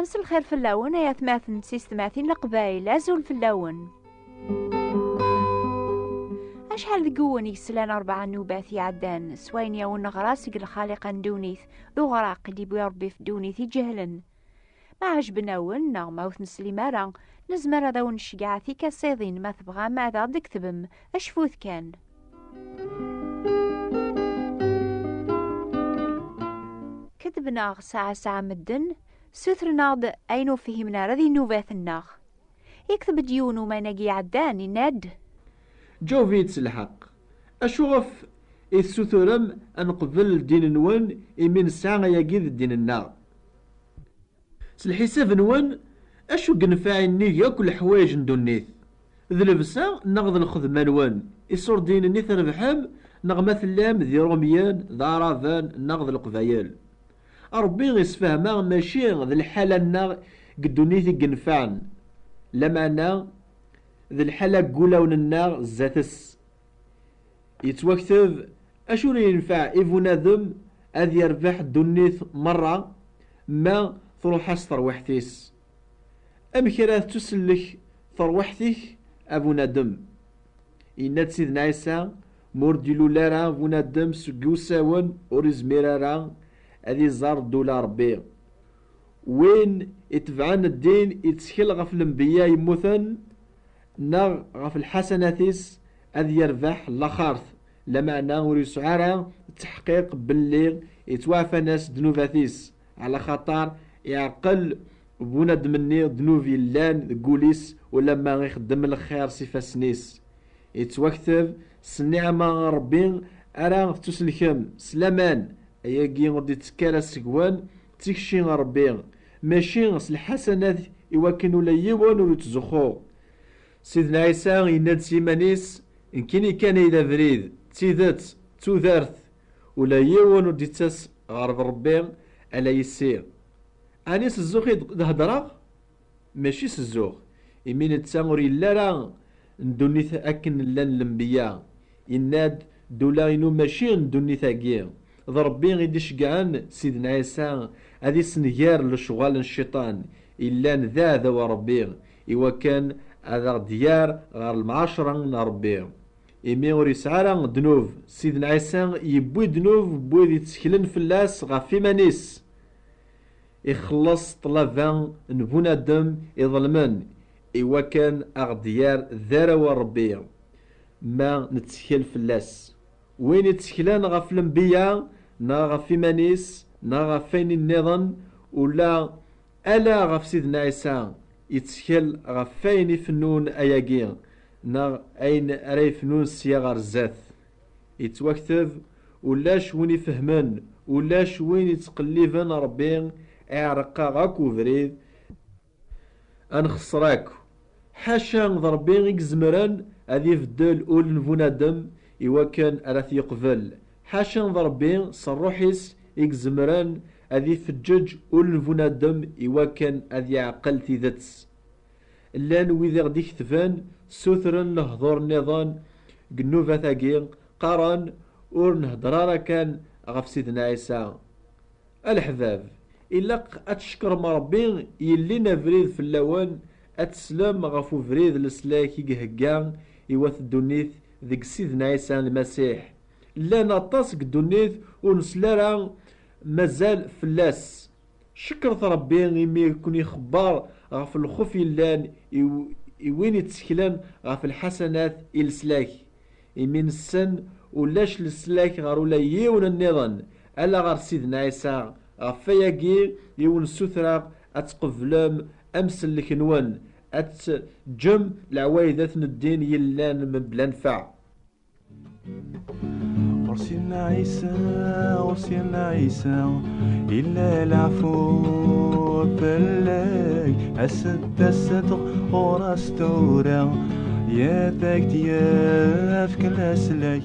أمس الخير في اللون يا 38 لقبايل أزول في اللون. أشحال ذقون يسلان 4 نوبات يعدان سوين يون غراسق الخالق دونيث ذو غراق دي بو ربي في دونيث يجهلن ما عجبنا ون موث نسلي مارا نزمر ذا ونشقع في كاسيضين ما تبغى ماذا دكتبم أشفوث كان. كتبنا ساعة مدن سوثرنا أينو فهمنا رذي نوبات الناغ يكتب ديون وما نجي عدان يناد جوفيتس الحق أشوف السوثرم أن قبل الدين نون إمين ساعة يجيد الدين النار سالحساب نون أشو قنفاعي النية كل حوايج ندونيث ذلبسا نغض الخدمة نون إصور دين النيث ربحام نغمة اللام ذي روميان ذارافان نغض القبايل ربي يسفهما ماشي ذي الحالة النار قدونيثي قنفعن لمعنى ذي الحالة قولون النار زاتس يتوكتب أشو ينفع إيفونادم أذ يربح دونيث مرة ما تروح ثروحتيس أم كرا تسلك ثروحتك أبو ندم إن سيدنا عيسى مورديلو لارا أبو ندم سقوساون أوريزميرارا أذي زار دولار بي وين يتبعان الدين يتسكل غف الانبياء يموثن نغ غف الحسناتيس أذ يربح لخارث لمعنى وريسعارا التحقيق باللي يتوافى ناس دنوفاتيس على خطر يعقل بوند مني ذنوبي لان قوليس ولما يخدم الخير صفة سنيس يتوكتب سنعمة ربي أرى تسلكم سلامان أياكي غدي تكالا سكوان تكشي ربي ماشي الحسنات يوكن ولا يوان ولا تزخو سيدنا عيسى يناد سيمانيس إن كان إذا فريد تيدت تودارت ولا يوان ودي تاس غرب ربي ألا يسير أني سزوخي دهدرا ماشي سزوخ يمين التامر إلا راه ندونيث أكن لان الأنبياء يناد دولا إنو ماشي ندونيث أكيا ضربي غيدي شقعان سيدنا عيسى هذي سنجار لشغال الشيطان إلا ذا ذا وربي إوا كان هذا ديار غير المعاشرة نربي إمي وريسعارا دنوف سيدنا عيسى يبوي دنوف بوي يتسكلن فلاس غافي مانيس يخلص طلبان نبونا دم يظلمن إوا كان أغديار ذارا وربي ما نتسكل فلاس وين يتسكلان غف الانبياء نا غف مانيس نا غفين النظام ولا ألا غف سيدنا عيسى يتسكل غفين يفنون أياقين نا أين أري فنون سياغر الزاث يتوكتب ولاش وين يفهمن ولاش وين يتقلبن ربي اعرقا غاكو فريد انخسراك حاشا ضربين يكزمران هذي يفدل اول نفونادم إوا كان أراث يقبل حاشا ضربين صروحيس يكزمران هذي فجج اول نفونادم إوا كان هذي يعقل تيذتس لان ويذا غدي كتفان سوثرن لهضور نظام قنوفا ثاقين قارن اور نهضرارا كان غف سيدنا عيسى الحباب إلا أتشكر مربي يلينا فريد في اللوان أتسلم غفو فريد السلاك يقهقان يواث الدونيث ذيك سيدنا عيسى المسيح لا نطاسك الدونيث ونسلارا مازال فلاس شكرت ربي يمي يكون يخبار غف الخوف اللان وين يتسكلان غف الحسنات السلاك يمين السن ولاش السلاك غرولا يون النظام ألا غير سيدنا عيسى غفاياكي يون سوثرا أتقفلم أمسل الكنوان أتجم العوايدات الدين يلان من بلا نفع ورسلنا عيسى إلا العفو بلاي أسد الصدق ورستورا يا ذاك دياف كل سلاي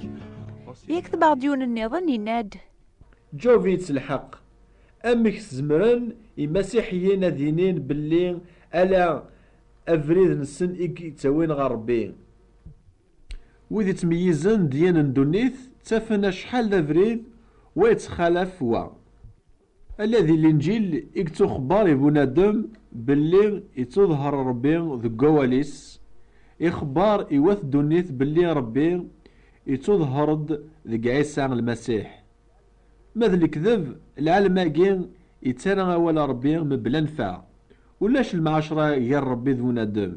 يكتب عديون النظام يناد جوفيتس الحق أمك زمرن المسيحيين ذينين باللي ألا أفريد نسن يتوين غربي وذي تميزن ديان ندونيث تفنا شحال ذا فريد ويتخالف وا الذي الانجيل يكتو خبار بنادم باللي يتظهر ربي ذو كواليس، اخبار يوث دونيت باللي ربي يتظهر ذي عيسى المسيح. ماذا الكذب العالم يتسنى ولا ربي مبلا نفع، ولاش المعاشرة غير ربي ذو نادم.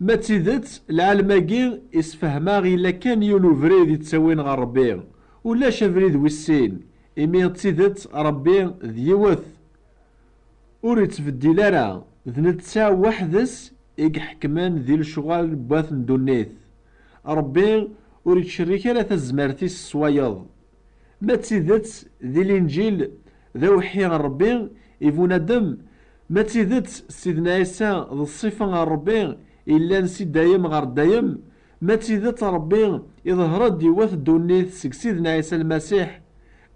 ما تيدت العالم يسفهما غير كان يونو فريد يتسوين غير ربي، ولاش فريد ويسين إمي تيدت ربي ذيوث ور يتفدي راه ذنتسا وحدس يحكمان ذي الشغال بواث ندونيث. ربي ور يتشريك لا تزمرتي السوايض. ما تيدت ذي الانجيل ذا وحي ربي يفونا دم. ما تيدت سيدنا عيسى ذو الصفة غير ربي إلا نسي دايم غير دايم. ما تيدت ربي يظهر ديوث دونيث سك سيدنا عيسى المسيح.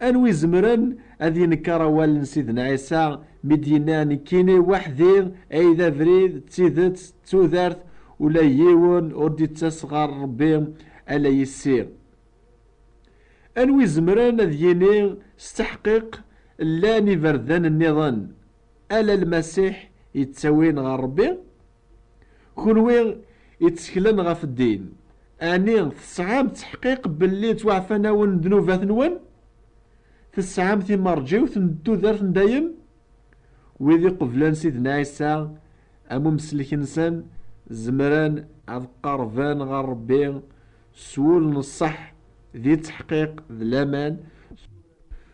أنوي زمرن أذي نكر والن سيدنا عيسى مدينة نكيني وحدي أيذا فريد تيدت تودرت ولا ييون أردي تسغر ربي ألا يسير. أنوي زمرن أذيني استحقق لاني فردان النظام ألا المسيح يتسوين غير ربي. كونوي يتسكلن غف الدين أني تسعام تحقيق باللي توعفنا ون ذنوبات نون تسعام ثي مرجيو ثندو ذات دايم. ويذي قبلان سيدنا عيسى أمو مسلك نسان زمران عذ قربان غير ربي سول نصح ذي تحقيق ذي الأمان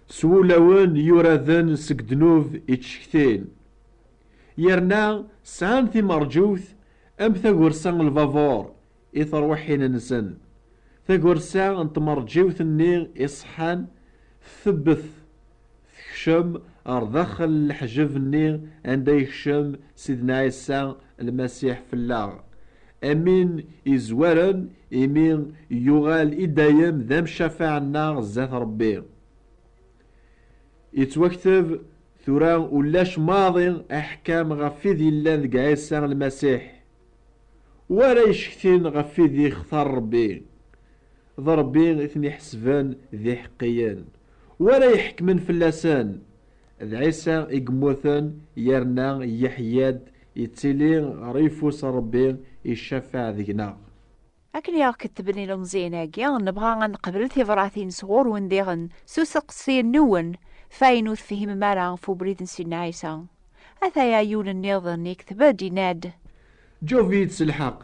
سولون يوراذن سكدنوف اتشكتين. يرنا سعان ثي مرجوث أم ثاقورسان الفافور إثروحين نسن ثاقورسان انت مرجوث النير إصحان ثبث ثكشم أرضخل الحجب النير عند يخشم سيدنا عيسى المسيح في اللاغ. أمين إزوارن إمين يغال إدايم ذم شفاع النار زات ربي. يتوكتب ثوران ولاش ماضي أحكام غفيذي الله عيسى المسيح ولا يشكتين غفيذي اختار ربي ضربي اثني حسبان ذي حقيان ولا يحكمن في اللسان ذي عيسى إقموثن يرنا يحياد يتسيلي غريفوس ربي يشفع ذينا. أكن يا كتبني لمزيناكي نبغى نقبل ثبراثين صغور ونديغن سوسق سير نون فاينوث فيهم مرا فوبريد سيدنا عيسى أثا يون النظر يكتب ديناد جوفيتس الحق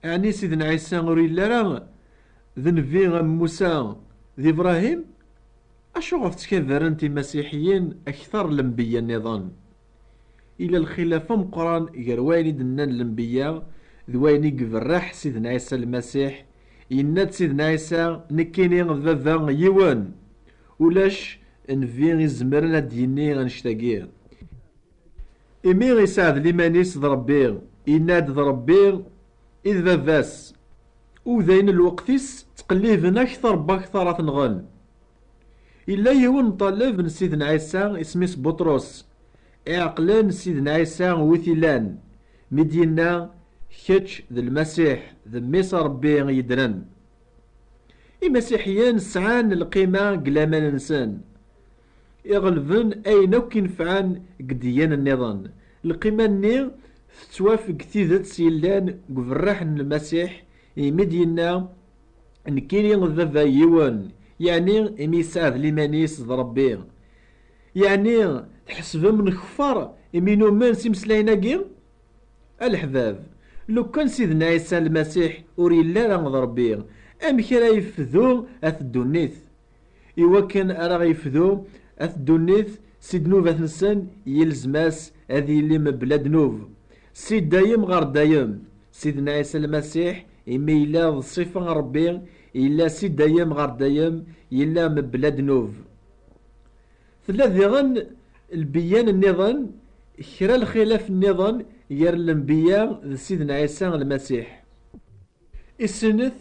يعني سيدنا عيسى غوري لرا ذنبي موسى ذي إبراهيم أشو غف تكذرنتي مسيحيين أكثر الأنبياء النظام إلى الخلافة مقران غير دنان الأنبياء ذويني قفرح سيدنا عيسى المسيح إناد سيدنا عيسى نكيني غذا يوان ولاش نفي زمرنا ديني غنشتاقيه إمي غيساعد لمانيس ضربيه إناد ضربيه إذ باباس وذين الوقتيس تقليبنا أكثر بأكثر تنغن. إلا يون طالب من سيدنا عيسى اسميس بطرس اعقلان سيدنا عيسى وثيلان مدينة كتش ذا المسيح ذا ميس ربي يدرن. المسيحيين سعان القيمة قلاما الإنسان يغلبن أين كينفعان قديان النظام القيمة ني توافق تيدت سيلان قفرح المسيح مدينة نكيني غذا يوان يعني إمي سعد لمانيس ضربي يعني تحسب من كفار إمينو من سيمسلايناكي الحباب لو كان سيدنا عيسى المسيح أوري لا ضربي أم كرا يفذو أثدونيث إوا كان أرا يفذو أثدونيث سيد نوف أثنسان يلزماس هذه اللي مبلاد نوف سيد دايم غير دايم سيدنا عيسى المسيح إمي إلا الصفة ربي إلا سيد دايم غير دايم إلا مبلاد نوف ثلاثة غن البيان النظام كرا الخلاف النظام ير الانبياء سيدنا عيسى المسيح السنث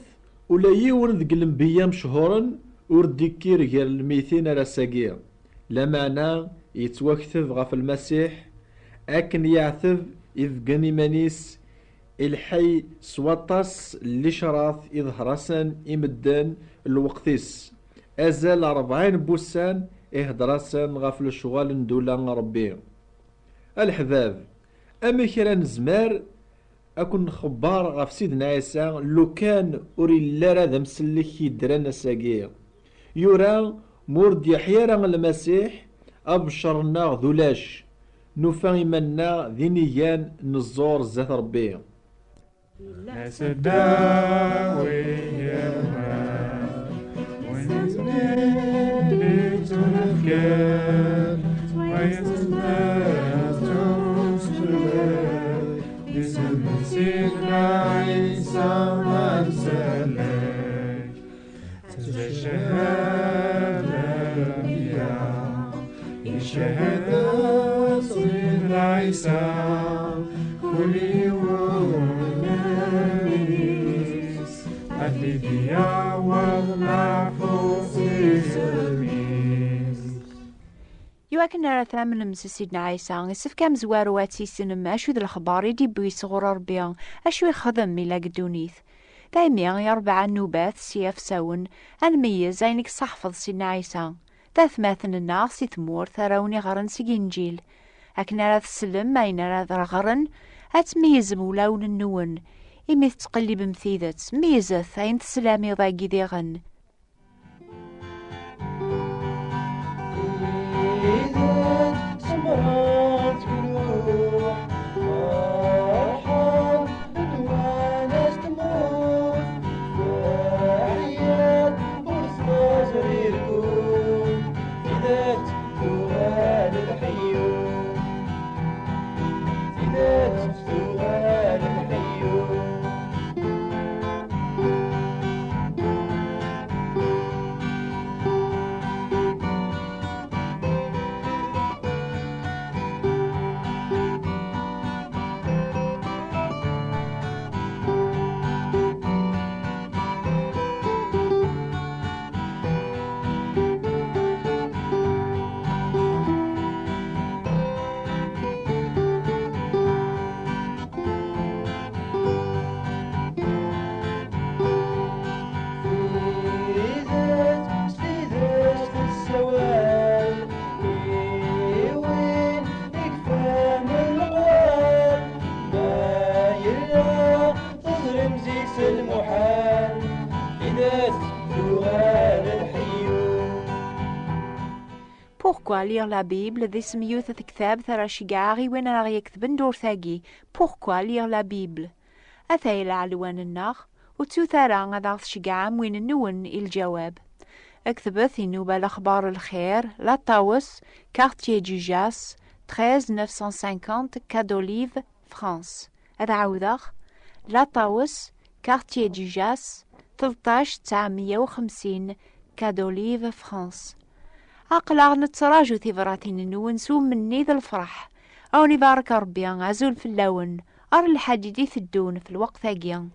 ولا يون ذك الانبياء مشهورا ورديكير غير الميتين راساكير لا معنى يتوكتب غف المسيح أكن يعثب يفقني مانيس الحي سواطاس اللي شراث إظهرسن إمدان الوقتيس أزال 40 بوسان إهدراسن غاف الشغال ندولا ربي. الحباب أما كرا نزمار أكون خبار غاف سيدنا عيسى لو كان أوري لارا ذا مسلك يدران ساقيا يورا مورد يحيى راه المسيح أبشرنا ذولاش نوفا إيمانا ذي نيان نزور زات ربي. لا سداوي يا ونزمني تنفكر ويزمنا توستر بسم سيدنا عيسى مرسلك تشهد يا يشهد سيدنا عيسى كل يوم الفدية والمعفوف يواكن على ثامن مس سيدنا عيسى يسف كام زوارواتي سينما أشو ذا الأخبار يدي صغور ربيان أشو يخدم ميلا قدونيث دايميا يربع النوبات سياف ساون الميز عينك صحفظ سيدنا عيسى ذا ثماثن الناس يثمور ثراوني غرن سجنجيل أكن على السلم أين على ذا غرن أتميز مولون النون إميث تقلب مثيدت ميزث عين تسلامي ضاقي ذي غن. Pourquoi lire la Bible ذي سميوث كتاب ثرى شقاغي وين أنا يكتبن دور ثاقي. Pourquoi lire la Bible أثايل علوان الناغ وتو ثرى غضاغ شقام وين النون الجواب. اكتبث النوبة الأخبار الخير لا طاوس كارتيer du Jas 13950 كادوليف فرانس. هذا عوضاغ لا طاوس كارتيer du Jas 13950 كادوليف فرانس. أقلع نتراجو ثيفراتين النون سوم مني ذا الفرح أو نبارك ربي عزول في اللون أر الحديدي الدون في الوقت أجيان.